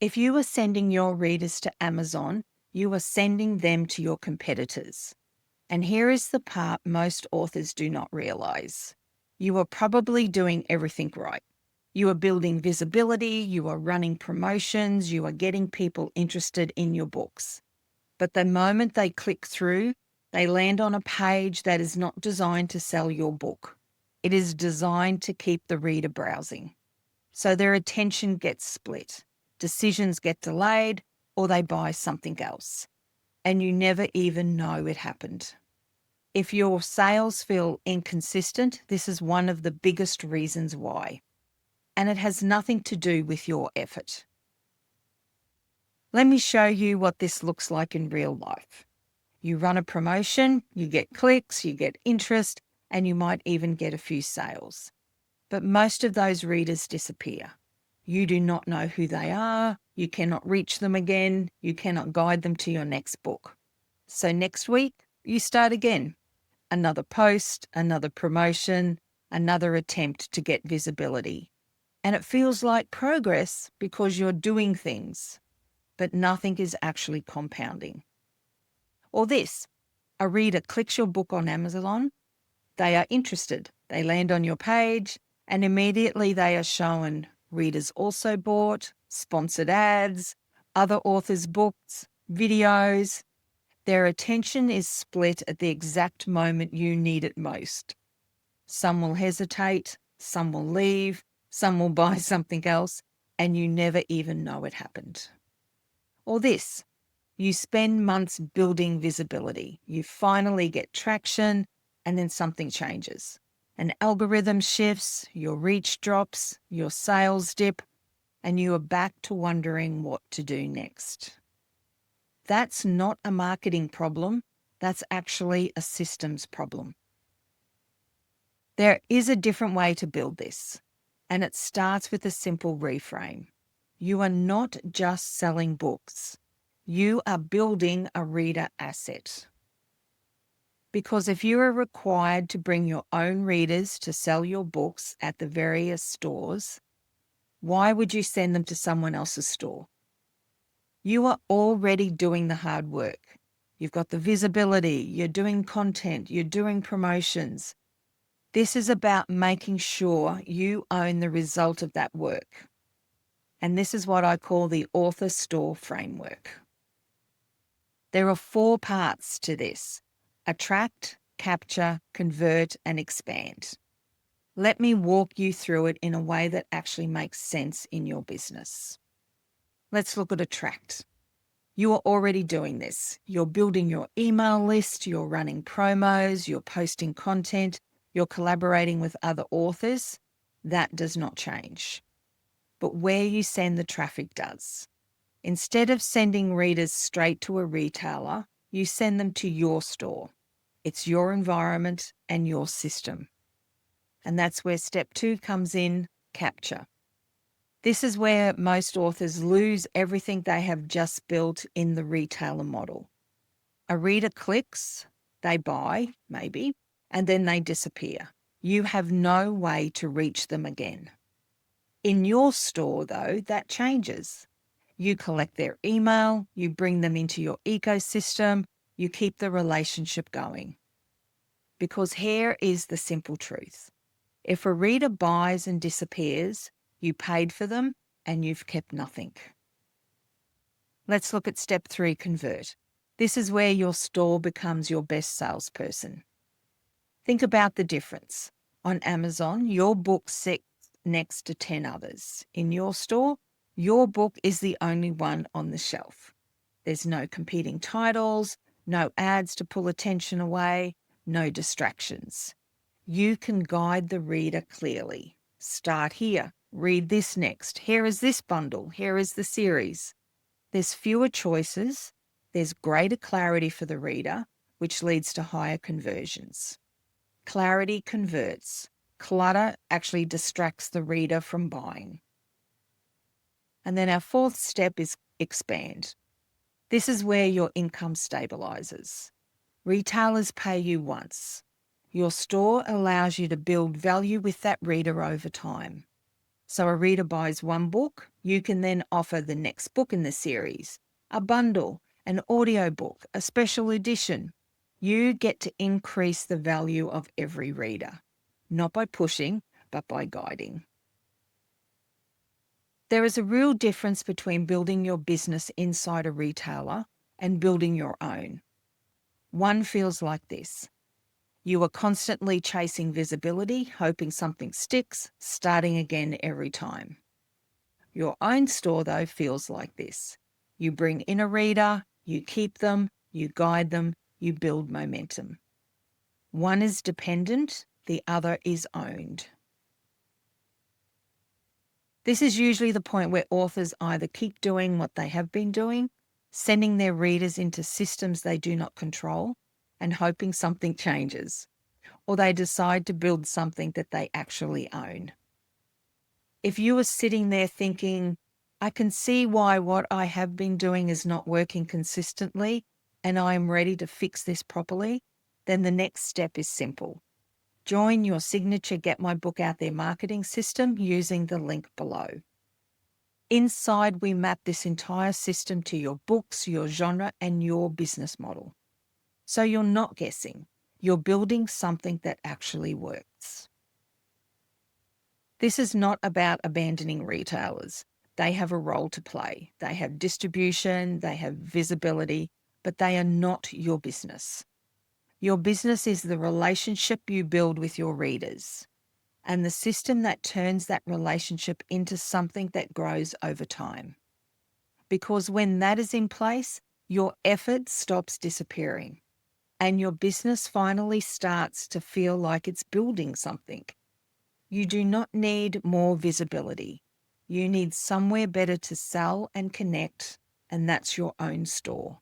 If you are sending your readers to Amazon, you are sending them to your competitors. And here is the part most authors do not realize. You are probably doing everything right. You are building visibility, you are running promotions, you are getting people interested in your books. But the moment they click through, they land on a page that is not designed to sell your book. It is designed to keep the reader browsing. So their attention gets split, decisions get delayed, or they buy something else. And you never even know it happened. If your sales feel inconsistent, this is one of the biggest reasons why. And it has nothing to do with your effort. Let me show you what this looks like in real life. You run a promotion, you get clicks, you get interest, and you might even get a few sales. But most of those readers disappear. You do not know who they are, you cannot reach them again, you cannot guide them to your next book. So next week, you start again. Another post, another promotion, another attempt to get visibility. And it feels like progress because you're doing things, but nothing is actually compounding. Or this, a reader clicks your book on Amazon, they are interested, they land on your page, and immediately they are shown readers also bought, sponsored ads, other authors' books, videos. Their attention is split at the exact moment you need it most. Some will hesitate, some will leave, some will buy something else, and you never even know it happened. Or this, you spend months building visibility. You finally get traction, and then something changes. An algorithm shifts, your reach drops, your sales dip, and you are back to wondering what to do next. That's not a marketing problem. That's actually a systems problem. There is a different way to build this, and it starts with a simple reframe. You are not just selling books. You are building a reader asset. Because if you are required to bring your own readers to sell your books at the various stores, why would you send them to someone else's store? You are already doing the hard work. You've got the visibility, you're doing content, you're doing promotions. This is about making sure you own the result of that work. And this is what I call the author store framework. There are 4 parts to this: attract, capture, convert, and expand. Let me walk you through it in a way that actually makes sense in your business. Let's look at attract. You are already doing this. You're building your email list, you're running promos, you're posting content, you're collaborating with other authors. That does not change. But where you send the traffic does. Instead of sending readers straight to a retailer, you send them to your store. It's your environment and your system. And that's where step 2 comes in, capture. This is where most authors lose everything they have just built in the retailer model. A reader clicks, they buy, maybe, and then they disappear. You have no way to reach them again. In your store, though, that changes. You collect their email, you bring them into your ecosystem, you keep the relationship going. Because here is the simple truth. If a reader buys and disappears, you paid for them and you've kept nothing. Let's look at step 3, convert. This is where your store becomes your best salesperson. Think about the difference. On Amazon, your book sits next to 10 others. In your store, your book is the only one on the shelf. There's no competing titles, no ads to pull attention away, no distractions. You can guide the reader clearly. Start here, read this next. Here is this bundle, here is the series. There's fewer choices, there's greater clarity for the reader, which leads to higher conversions. Clarity converts. Clutter actually distracts the reader from buying. And then our 4th step is expand. This is where your income stabilizes. Retailers pay you once. Your store allows you to build value with that reader over time. So a reader buys one book, you can then offer the next book in the series, a bundle, an audiobook, a special edition. You get to increase the value of every reader, not by pushing, but by guiding. There is a real difference between building your business inside a retailer and building your own. One feels like this. You are constantly chasing visibility, hoping something sticks, starting again every time. Your own store, though, feels like this. You bring in a reader, you keep them, you guide them, you build momentum. One is dependent, the other is owned. This is usually the point where authors either keep doing what they have been doing, sending their readers into systems they do not control, and hoping something changes, or they decide to build something that they actually own. If you are sitting there thinking, I can see why what I have been doing is not working consistently and I am ready to fix this properly, then the next step is simple. Join your signature Get My Book Out There marketing system using the link below. Inside, we map this entire system to your books, your genre, and your business model. So you're not guessing. You're building something that actually works. This is not about abandoning retailers. They have a role to play. They have distribution, they have visibility, but they are not your business. Your business is the relationship you build with your readers and the system that turns that relationship into something that grows over time. Because when that is in place, your effort stops disappearing and your business finally starts to feel like it's building something. You do not need more visibility. You need somewhere better to sell and connect, and that's your own store.